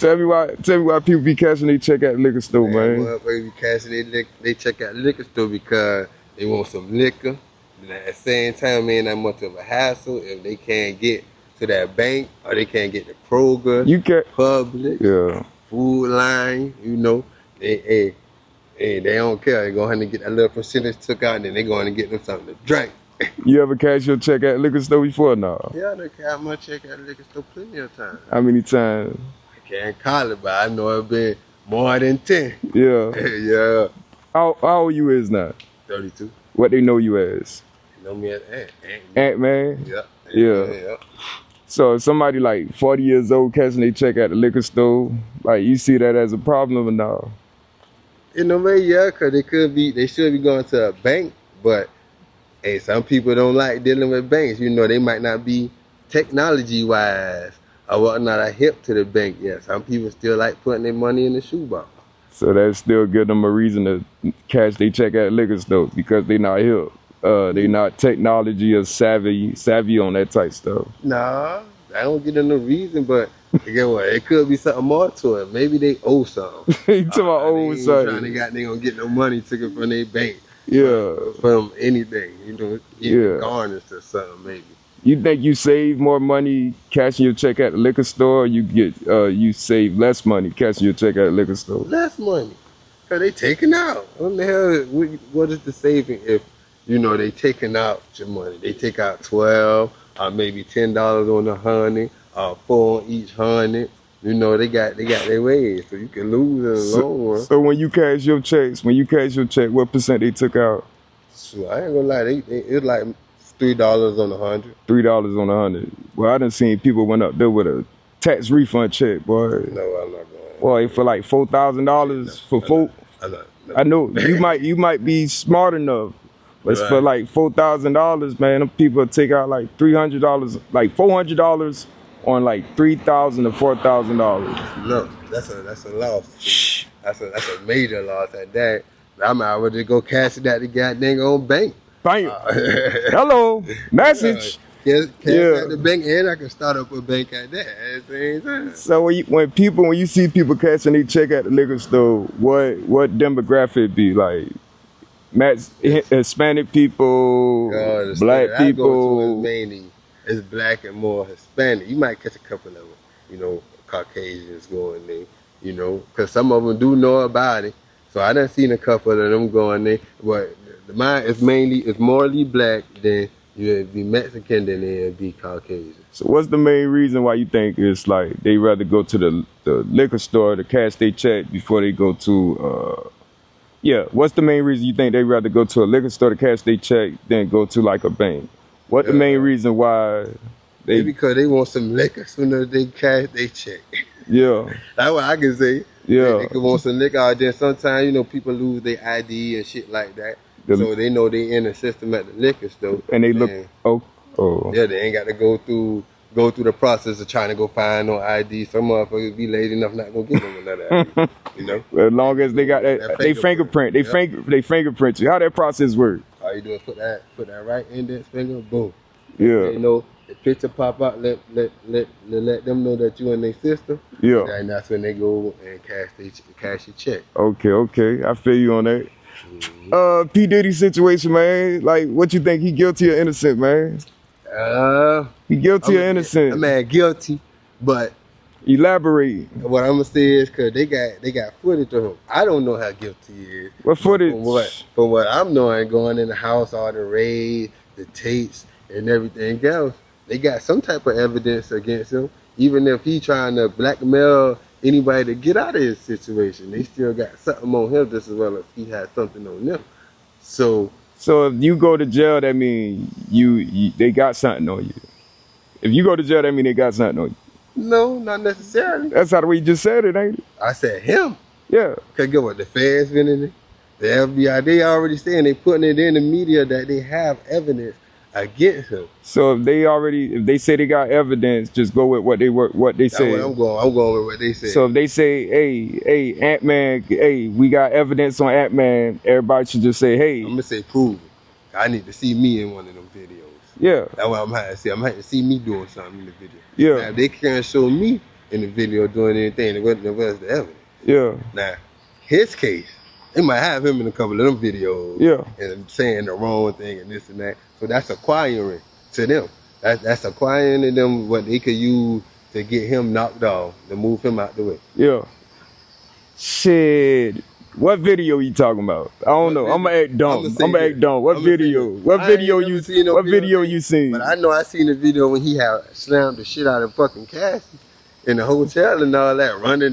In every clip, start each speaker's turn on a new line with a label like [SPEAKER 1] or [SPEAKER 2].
[SPEAKER 1] Tell me why people be cashing their check at the liquor store, man.
[SPEAKER 2] Motherfuckers be cashing they check at the liquor store because they want some liquor. And at the same time, ain't that much of a hassle if they can't get to that bank or they can't get the Kroger,
[SPEAKER 1] You can
[SPEAKER 2] Publix,
[SPEAKER 1] yeah.
[SPEAKER 2] Food Line, you know. They don't care. They go ahead and get that little percentage took out and then they going to get them something to drink.
[SPEAKER 1] You ever cash your check at the liquor store before? No.
[SPEAKER 2] Yeah, I done cash my check at the liquor store plenty of times.
[SPEAKER 1] How many times?
[SPEAKER 2] I can't call it, but I know it's been more than 10.
[SPEAKER 1] Yeah.
[SPEAKER 2] Yeah.
[SPEAKER 1] How old you is now?
[SPEAKER 2] 32.
[SPEAKER 1] What they know you as?
[SPEAKER 2] You know me as
[SPEAKER 1] Ant-Man?
[SPEAKER 2] Yeah.
[SPEAKER 1] Yeah. So if somebody like 40 years old cashing their check at the liquor store, like you see that as a problem or no?
[SPEAKER 2] In a way, yeah, because they should be going to a bank, but hey, some people don't like dealing with banks. You know, they might not be technology-wise or whatnot hip to the bank yet. Some people still like putting their money in the shoebox.
[SPEAKER 1] So that still give them a reason to cash their check at the liquor store because they not hip. They not technology or savvy on that type stuff.
[SPEAKER 2] Nah, I don't get no reason, but get what? It could be something more to it. Maybe they owe something.
[SPEAKER 1] You talking about owe something?
[SPEAKER 2] They gonna get no money taken from their bank.
[SPEAKER 1] Yeah.
[SPEAKER 2] From anything, you know,
[SPEAKER 1] yeah.
[SPEAKER 2] garnished or something maybe.
[SPEAKER 1] You think you save more money cashing your check at the liquor store, or you save less money cashing your check at the liquor store?
[SPEAKER 2] Less money, cause they taking out. What the hell? What is the saving if you know they taking out your money? They take out 12 or maybe $10 on the 100 or 4 on each 100. You know they got their ways, so you can lose in the long run.
[SPEAKER 1] So when you cash your check, what percent they took out?
[SPEAKER 2] Sure, I ain't gonna lie, it's like $3 on the 100.
[SPEAKER 1] $3 on the 100. Well, I done seen people went up there with a tax refund check, boy.
[SPEAKER 2] No, I'm not going.
[SPEAKER 1] Boy, for like $4,000 for four. I know you might be smart enough, but right. For like $4,000, man, them people take out like $300, like $400 on like $3,000 to $4,000.
[SPEAKER 2] No, that's a loss. That's a major loss at that. I might as well just go cash it at the goddamn old bank.
[SPEAKER 1] Bam. Hello, message.
[SPEAKER 2] Cash at the bank, and I can start up a bank at that at the same time.
[SPEAKER 1] So when you see people cashing their check at the liquor store, what demographic be like? Hispanic people, black people.
[SPEAKER 2] Mainly it's black and more Hispanic. You might catch a couple of them, you know, Caucasians going there, you know, because some of them do know about it. So I done seen a couple of them going there, but mine is it's morely black, then you'd be Mexican, then it'd be Caucasian.
[SPEAKER 1] So what's the main reason why you think it's like they rather go to the liquor store to cash their check before they go to what's the main reason you think they rather go to a liquor store to cash their check than go to like a bank? What the main reason why
[SPEAKER 2] maybe because they want some liquor sooner they cash their check.
[SPEAKER 1] Yeah.
[SPEAKER 2] That's what I can say.
[SPEAKER 1] Yeah.
[SPEAKER 2] They could want some liquor. Then sometimes, you know, people lose their ID and shit like that. So they know they in the system at the liquor store.
[SPEAKER 1] And they look,
[SPEAKER 2] yeah, they ain't got to go through the process of trying to go find no ID. Some motherfuckers be lazy enough not gonna get them another ID. You know?
[SPEAKER 1] Well, as long as they got they fingerprint you. How that process work?
[SPEAKER 2] All you do is put that right index finger, boom.
[SPEAKER 1] Yeah.
[SPEAKER 2] You know, the picture pop out, let them know that you in their system.
[SPEAKER 1] Yeah.
[SPEAKER 2] And that's when they go and cash your check.
[SPEAKER 1] Okay. I feel you on that. P. Diddy situation, man. Like, what you think? He guilty or innocent, man? He guilty or innocent?
[SPEAKER 2] Man, guilty, but
[SPEAKER 1] elaborate.
[SPEAKER 2] What I'm gonna say is because they got footage of him. I don't know how guilty he is.
[SPEAKER 1] What footage?
[SPEAKER 2] From what I'm knowing, going in the house, all the raids, the tapes, and everything else, they got some type of evidence against him. Even if he trying to blackmail anybody to get out of his situation, they still got something on him just as well as he had something on them. So if
[SPEAKER 1] you go to jail, that means they got something on you. If you go to jail, that means they got something on you.
[SPEAKER 2] No, not necessarily.
[SPEAKER 1] That's how we just said it, ain't it?
[SPEAKER 2] I said him.
[SPEAKER 1] Yeah.
[SPEAKER 2] Cause get what, the feds been in it, the FBI, they already saying, they putting it in the media that they have evidence against him. So
[SPEAKER 1] if they say they got evidence, just go with what they say.
[SPEAKER 2] That's where I'm going with what they say.
[SPEAKER 1] So if they say, hey, Ant-Man, we got evidence on Ant-Man, everybody should just say, hey.
[SPEAKER 2] I'm gonna say prove it. I need to see me in one of them videos.
[SPEAKER 1] Yeah.
[SPEAKER 2] That's what I'm having to see. I'm having to see me doing something in the video.
[SPEAKER 1] Yeah.
[SPEAKER 2] Now, if they can't show me in the video doing anything. There was the evidence.
[SPEAKER 1] Yeah.
[SPEAKER 2] Now, his case, they might have him in a couple of them videos.
[SPEAKER 1] Yeah.
[SPEAKER 2] And saying the wrong thing and this and that. So that's acquiring to them. That's acquiring to them what they could use to get him knocked off, to move him out the way.
[SPEAKER 1] Yeah. Shit. What video you talking about? I don't know. I'm gonna act dumb. I'm gonna act dumb. What video? What video you seen? What video you seen?
[SPEAKER 2] But I know I seen the video when he had slammed the shit out of fucking Cassie in the hotel and all that, running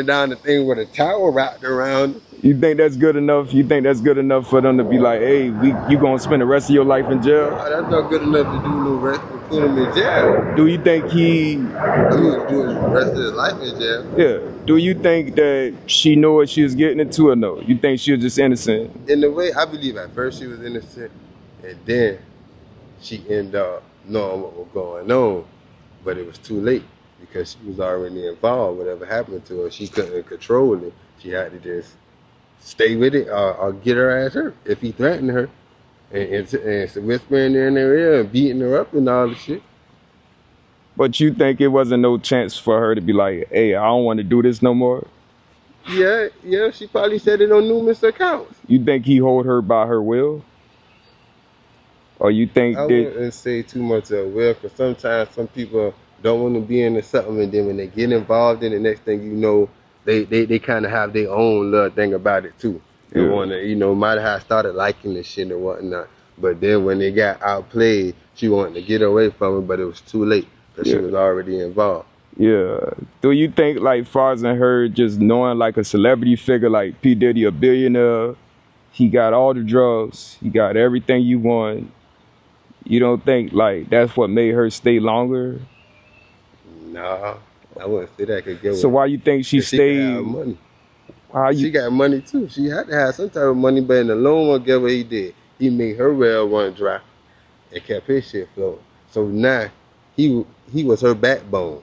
[SPEAKER 2] down the thing with a towel wrapped around.
[SPEAKER 1] You think that's good enough? You think that's good enough for them to be like, hey, you gonna spend the rest of your life in jail?
[SPEAKER 2] Oh, that's not good enough to do no rest to put him in jail.
[SPEAKER 1] Do you think he?
[SPEAKER 2] I mean, to do the rest of his life in jail.
[SPEAKER 1] Yeah. Do you think that she knew what she was getting into or no? You think she was just innocent?
[SPEAKER 2] In a way, I believe at first she was innocent, and then she ended up knowing what was going on, but it was too late because she was already involved. Whatever happened to her, she couldn't control it. She had to just stay with it or get her ass hurt if he threatened her and whispering in her ear and beating her up and all the shit.
[SPEAKER 1] But you think it wasn't no chance for her to be like, hey, I don't want to do this no more?
[SPEAKER 2] Yeah, she probably said it on numerous accounts.
[SPEAKER 1] You think he hold her by her will? Or you think
[SPEAKER 2] I wouldn't say too much of will, because sometimes some people don't want to be into something, and then when they get involved in it, next thing you know, they kind of have their own little thing about it too. They want to, might have started liking the shit or whatnot, but then when they got outplayed, she wanted to get away from it, but it was too late because she was already involved.
[SPEAKER 1] Yeah. Do you think, like, far as in her just knowing like a celebrity figure like P. Diddy, a billionaire, he got all the drugs, he got everything you want, you don't think like that's what made her stay longer?
[SPEAKER 2] Nah, I wouldn't say that. Could get
[SPEAKER 1] so why you think she stayed?
[SPEAKER 2] She got money. She got money too. She had to have some type of money, but in the long run, guess what he did? He made her well run dry and kept his shit flowing. So now he was her backbone.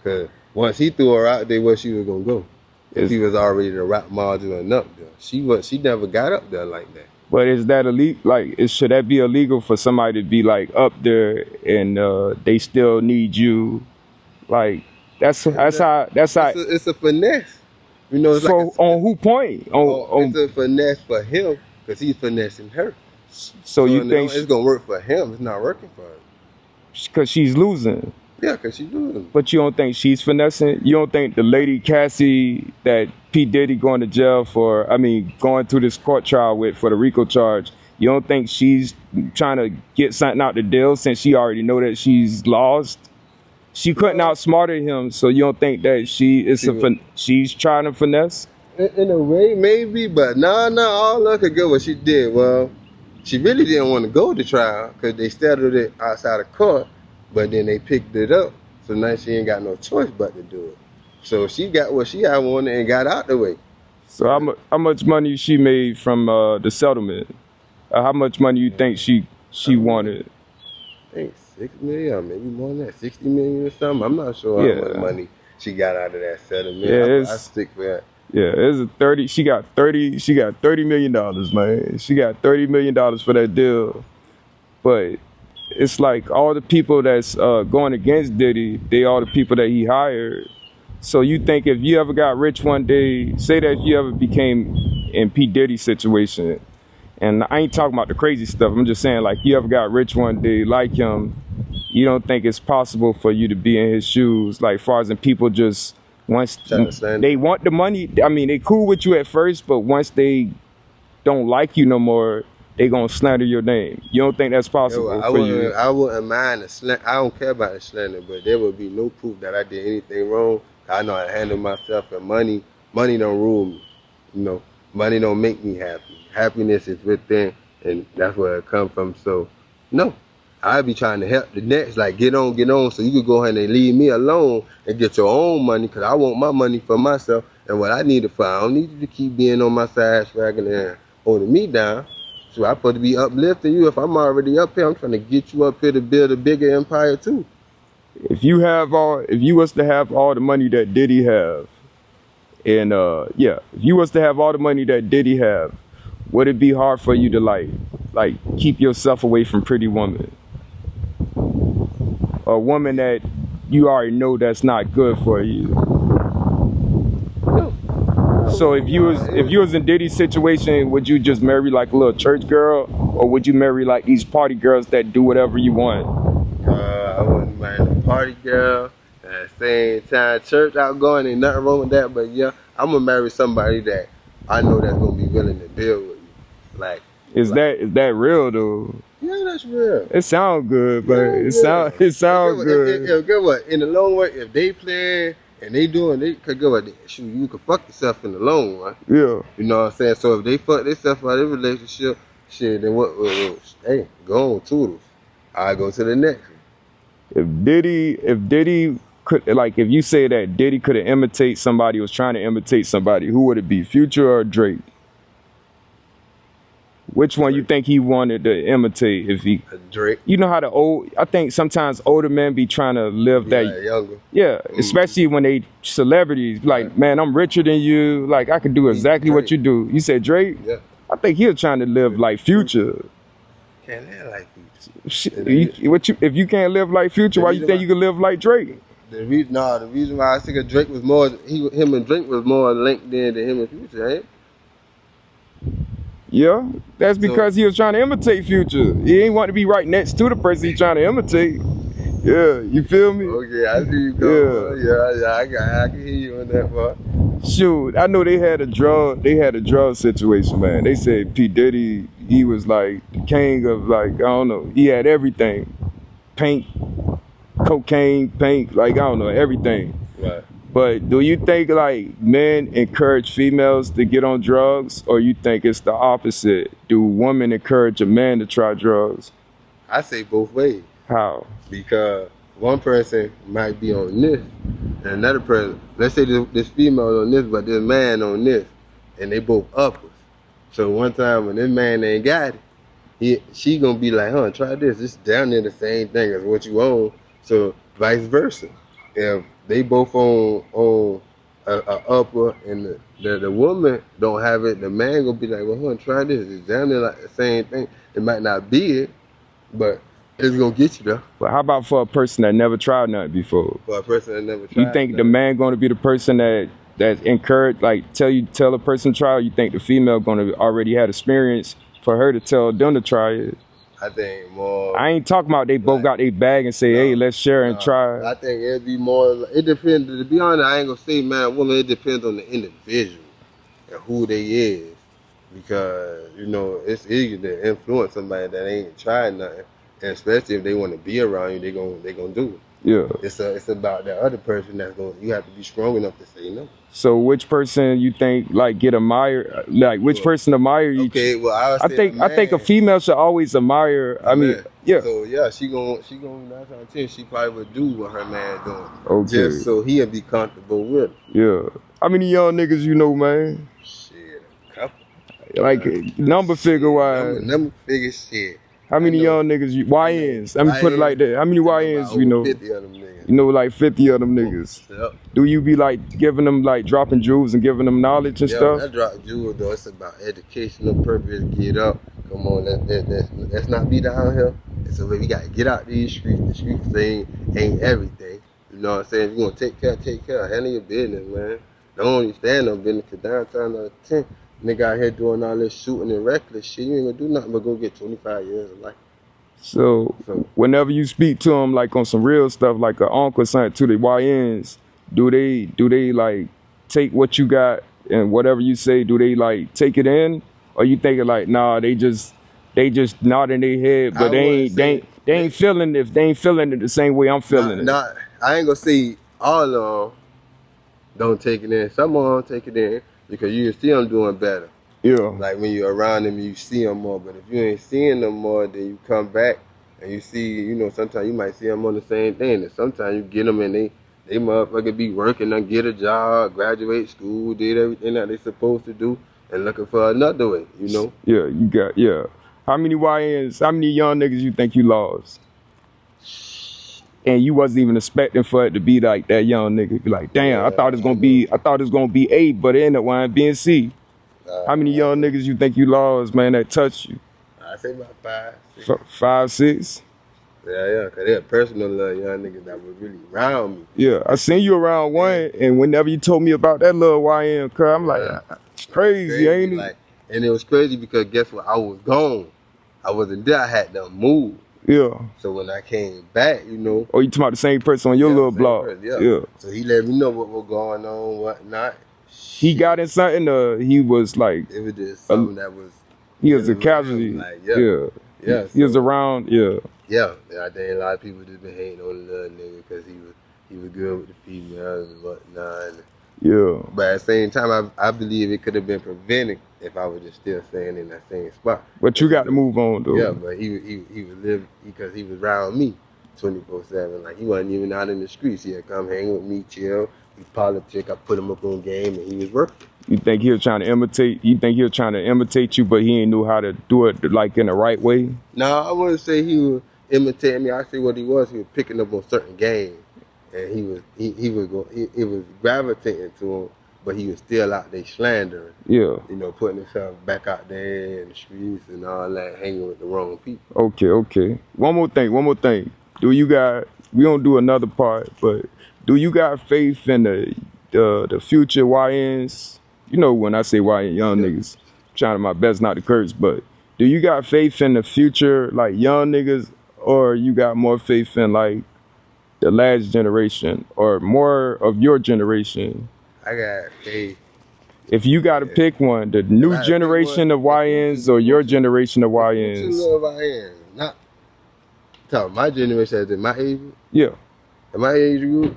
[SPEAKER 2] Cause once he threw her out there, where she was gonna go? If he was already the rock module and up there, she never got up there like that.
[SPEAKER 1] But is that illegal? Like, should that be illegal for somebody to be like up there and they still need you? Like, that's how.
[SPEAKER 2] It's a finesse. It's
[SPEAKER 1] so
[SPEAKER 2] like
[SPEAKER 1] on who point?
[SPEAKER 2] It's a finesse for him because he's finessing her.
[SPEAKER 1] So you think
[SPEAKER 2] it's gonna work for him? It's not working for her.
[SPEAKER 1] Because she's losing.
[SPEAKER 2] Yeah, because she's losing.
[SPEAKER 1] But you don't think she's finessing? You don't think the lady Cassie that P. Diddy going to jail for, going through this court trial with for the RICO charge, you don't think she's trying to get something out the deal since she already know that she's lost? She couldn't outsmarted him, so you don't think that she's trying to finesse?
[SPEAKER 2] In a way, maybe, but all I could get what she did. Well, she really didn't want to go to trial because they settled it outside of court, but then they picked it up, so now she ain't got no choice but to do it. So she got what she had wanted and got out the way.
[SPEAKER 1] So how much money she made from the settlement? How much money you think she wanted?
[SPEAKER 2] I think 6 million, or maybe more than that, 60 million or something. I'm not sure how much money she got out of that settlement.
[SPEAKER 1] Yeah,
[SPEAKER 2] I stick for that.
[SPEAKER 1] Yeah, she got $30 million, man. She got $30 million for that deal. But it's like all the people that's going against Diddy, they are the people that he hired. So you think if you ever got rich one day, say that you ever became in P. Diddy's situation, and I ain't talking about the crazy stuff, I'm just saying like you ever got rich one day like him, you don't think it's possible for you to be in his shoes, like far as in people just once they want the money, they cool with you at first, but once they don't like you no more, they gonna slander your name. You don't think that's possible for you?
[SPEAKER 2] I wouldn't mind the slander. I don't care about the slander, but there would be no proof that I did anything wrong. I know how to handle myself, and money don't rule me. Money don't make me happy. Happiness is within, and that's where it comes from. So, no. I be trying to help the next, like get on, so you could go ahead and leave me alone and get your own money, because I want my money for myself and what I need it for. I don't need you to keep being on my side, swagging and holding me down. So I'm supposed to be uplifting you. If I'm already up here, I'm trying to get you up here to build a bigger empire too.
[SPEAKER 1] If you was to have all the money that Diddy have, and if you was to have all the money that Diddy have, would it be hard for you to like keep yourself away from pretty woman? A woman that you already know that's not good for you.
[SPEAKER 2] No.
[SPEAKER 1] So if you was in Diddy's situation, would you just marry like a little church girl, or would you marry like these party girls that do whatever you want?
[SPEAKER 2] I wouldn't marry a party girl. At the same time, church outgoing, ain't nothing wrong with that. But yeah, I'm gonna marry somebody that I know that's gonna be willing to deal with me. Like,
[SPEAKER 1] Is that real though?
[SPEAKER 2] yeah, that's real.
[SPEAKER 1] It sounds good, but
[SPEAKER 2] Yeah,
[SPEAKER 1] it sound good.
[SPEAKER 2] If get what? In the long run, if they playing and they could get what? Shoot, you could fuck yourself in the long run.
[SPEAKER 1] Yeah.
[SPEAKER 2] You know what I'm saying? So if they fuck themselves out of their relationship, shit, then what? Hey, go on, toodles. I go to the next one.
[SPEAKER 1] If Diddy could, like, if you say that Diddy could imitate somebody, was trying to imitate somebody, who would it be, Future or Drake? Which one you think he wanted to imitate? If he,
[SPEAKER 2] Drake.
[SPEAKER 1] you know how I think sometimes older men be trying to live that.
[SPEAKER 2] Younger.
[SPEAKER 1] Yeah, especially when they celebrities. Like, man, I'm richer than you. Like, I could do exactly what you do. You said Drake?
[SPEAKER 2] Yeah.
[SPEAKER 1] I think he was trying to live like Future.
[SPEAKER 2] Can't live like Future.
[SPEAKER 1] If you can't live like Future, why you think you can live like Drake?
[SPEAKER 2] The reason why I think Drake was more, him and Drake was more linked than him and Future, ain't?
[SPEAKER 1] Yeah, that's because he was trying to imitate Future. He ain't want to be right next to the person he's trying to imitate. Yeah, you feel me?
[SPEAKER 2] Okay, I see you go. Yeah, I can hear you on that part.
[SPEAKER 1] Shoot, I know they had a drug situation, man. They said P. Diddy, he was like the king of, like, I don't know, he had everything. Paint, cocaine, paint, like, I don't know, everything.
[SPEAKER 2] Right.
[SPEAKER 1] But do you think like men encourage females to get on drugs, or you think it's the opposite? Do women encourage a man to try drugs?
[SPEAKER 2] I say both ways.
[SPEAKER 1] How?
[SPEAKER 2] Because one person might be on this, and another person, let's say this female on this, but this man on this, and they both uppers. So one time when this man ain't got it, she gonna be like, huh, try this. It's down there the same thing as what you own. So vice versa. If they both on a upper and the woman don't have it, the man gonna be like, well, hold on, try this. It's down there like the same thing. It might not be it, but it's gonna get you there.
[SPEAKER 1] But how about for a person that never tried nothing before?
[SPEAKER 2] For a person that never tried.
[SPEAKER 1] You think the man gonna be the person that encouraged, like tell a person try, or you think the female gonna already had experience for her to tell them to try it?
[SPEAKER 2] I think more.
[SPEAKER 1] I ain't talking about they both got their bag and say, hey, let's share and try.
[SPEAKER 2] I think it'd be more. It depends. To be honest, I ain't gonna say man, woman. It depends on the individual and who they is, because you know it's easy to influence somebody that ain't tried nothing, and especially if they want to be around you, they gonna do it.
[SPEAKER 1] Yeah.
[SPEAKER 2] It's about that other person that's going. You have to be strong enough to say no.
[SPEAKER 1] So which person you think like get admired? Like which person admire you?
[SPEAKER 2] Okay, well I
[SPEAKER 1] think a female should always admire. I mean, yeah.
[SPEAKER 2] So yeah, she gonna 9 out of 10 she probably would do what her man doing.
[SPEAKER 1] Okay.
[SPEAKER 2] Just so he'll be comfortable with it.
[SPEAKER 1] Yeah. How many young niggas you know, man?
[SPEAKER 2] Shit, a couple.
[SPEAKER 1] Like number figure wise.
[SPEAKER 2] Number figure shit.
[SPEAKER 1] How many young niggas you YNs? Let me put it like that. How many YNs you know?
[SPEAKER 2] 50 of them niggas.
[SPEAKER 1] You know, like 50 of them niggas.
[SPEAKER 2] Yep.
[SPEAKER 1] Do you be like giving them, like dropping jewels and giving them knowledge and stuff?
[SPEAKER 2] I drop jewels though. It's about educational purpose. Get up. Come on, let's not be down here. And so we gotta get out these streets. The streets ain't everything. You know what I'm saying? If you gonna take care. Handle your business, man. Don't only stand on business. Cause downtown on 10. Nigga out here doing all this shooting and reckless shit, you ain't gonna do nothing but go get 25 years of life.
[SPEAKER 1] So whenever you speak to them like on some real stuff, like an uncle or something to the YNs, do they like take what you got and whatever you say, do they like take it in? Or you think like, nah, they just nod in their head, but they ain't feeling it the same way I'm feeling it.
[SPEAKER 2] I ain't gonna say all of them don't take it in. Some of them take it in. Because you see them doing better.
[SPEAKER 1] Yeah.
[SPEAKER 2] Like when you're around them, you see them more. But if you ain't seeing them more, then you come back and you see, you know, sometimes you might see them on the same thing. And sometimes you get them and they motherfucker be working and get a job, graduate school, did everything that they supposed to do, and looking for another way, you know?
[SPEAKER 1] Yeah. How many young niggas you think you lost? And you wasn't even expecting for it to be like that young nigga. Be like, damn, I thought it was gonna be 8, but it ended up winding being C. How many young niggas you think you lost, man, that touched you?
[SPEAKER 2] I say about 5, 6.
[SPEAKER 1] 5, 6.
[SPEAKER 2] Yeah, cause they're personal little young niggas that was really around me.
[SPEAKER 1] Yeah, I seen you around one, and whenever you told me about that little YN, cuz I'm like,
[SPEAKER 2] Yeah,
[SPEAKER 1] it's crazy, ain't it?
[SPEAKER 2] like, and it was crazy because guess what? I was gone. I wasn't there. I had to move.
[SPEAKER 1] Yeah.
[SPEAKER 2] So when I came back, you know,
[SPEAKER 1] Oh, you talking about the same person on your little
[SPEAKER 2] same
[SPEAKER 1] blog?
[SPEAKER 2] person, yeah.
[SPEAKER 1] Yeah.
[SPEAKER 2] So he let me know what was going on, whatnot.
[SPEAKER 1] He
[SPEAKER 2] Shit.
[SPEAKER 1] got in something. He was like,
[SPEAKER 2] It was just something that was.
[SPEAKER 1] he was a
[SPEAKER 2] getting around me,
[SPEAKER 1] casualty.
[SPEAKER 2] like,
[SPEAKER 1] Yeah.
[SPEAKER 2] yeah.
[SPEAKER 1] He was
[SPEAKER 2] So,
[SPEAKER 1] around. Yeah.
[SPEAKER 2] yeah, I think a lot of people just been hating on the little nigga because he was good with the females and whatnot.
[SPEAKER 1] Yeah.
[SPEAKER 2] But at the same time, I believe it could have been prevented if I was just still staying in that same spot.
[SPEAKER 1] But you got to move on though.
[SPEAKER 2] Yeah, but he would live because he was around me 24/7. Like he wasn't even out in the streets. He'd come hang with me, chill. He politic. I put him up on game, and he was working.
[SPEAKER 1] You think he was trying to imitate? You think he was trying to imitate you, but he ain't knew how to do it like in the right way?
[SPEAKER 2] No, I wouldn't say he was imitating me. I say what he was picking up on certain games, and he was gravitating to him, but he was still out there slandering.
[SPEAKER 1] Yeah.
[SPEAKER 2] You know, putting himself back out there in the streets and all that, hanging with the wrong people.
[SPEAKER 1] Okay. One more thing. Do you got? We don't do another part, but do you got faith in the future YNs? You know, when I say YN, young niggas, trying my best not to curse, but do you got faith in the future, like young niggas, or you got more faith in like the last generation or more of your generation?
[SPEAKER 2] I got faith.
[SPEAKER 1] If you got to pick one, the new generation of YNs or your generation of YNs?
[SPEAKER 2] YNs. Not talking my generation as in my age group.
[SPEAKER 1] Yeah.
[SPEAKER 2] In my age group.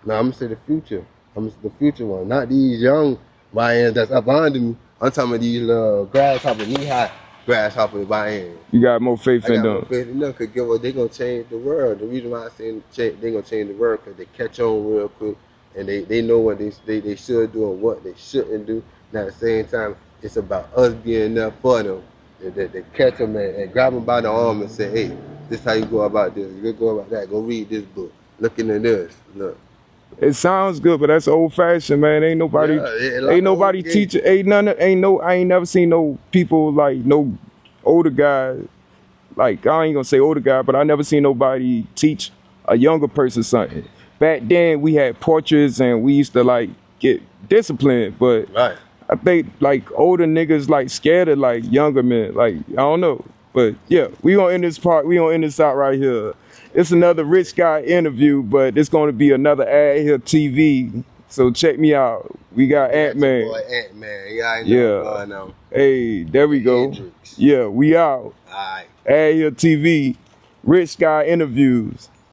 [SPEAKER 2] No, I'm gonna say the future. I'm gonna say the future one, not these young YNs that's up under me. I'm talking about these little grasshopper, knee-high grasshopper YNs.
[SPEAKER 1] You got more faith in
[SPEAKER 2] I got
[SPEAKER 1] them?
[SPEAKER 2] more faith in them because they gonna change the world. The reason why I say they gonna change the world because they catch on real quick and they know what they should do and what they shouldn't do. And at the same time, it's about us being there for them. They catch them and grab them by the arm and say, hey, this is how you go about this. You go about that. Go read this book. Look into this. Look.
[SPEAKER 1] It sounds good, but that's old fashioned, man. Ain't nobody teaching. I ain't never seen no people like no older guys. Like I ain't gonna say older guy, but I never seen nobody teach a younger person something. Back then we had portraits and we used to like get disciplined, but
[SPEAKER 2] Right.
[SPEAKER 1] I think like older niggas like scared of like younger men. Like I don't know, but yeah, we gonna end this part. We gonna end this out right here. It's another rich guy interview, but it's gonna be another ad here TV. So check me out. We got Ant-Man.
[SPEAKER 2] Boy, Ant-Man. Yeah, I know what's going on.
[SPEAKER 1] Hey, there we go.
[SPEAKER 2] Hendrix.
[SPEAKER 1] Yeah, we out.
[SPEAKER 2] All right.
[SPEAKER 1] Ad here TV. Rich guy interviews.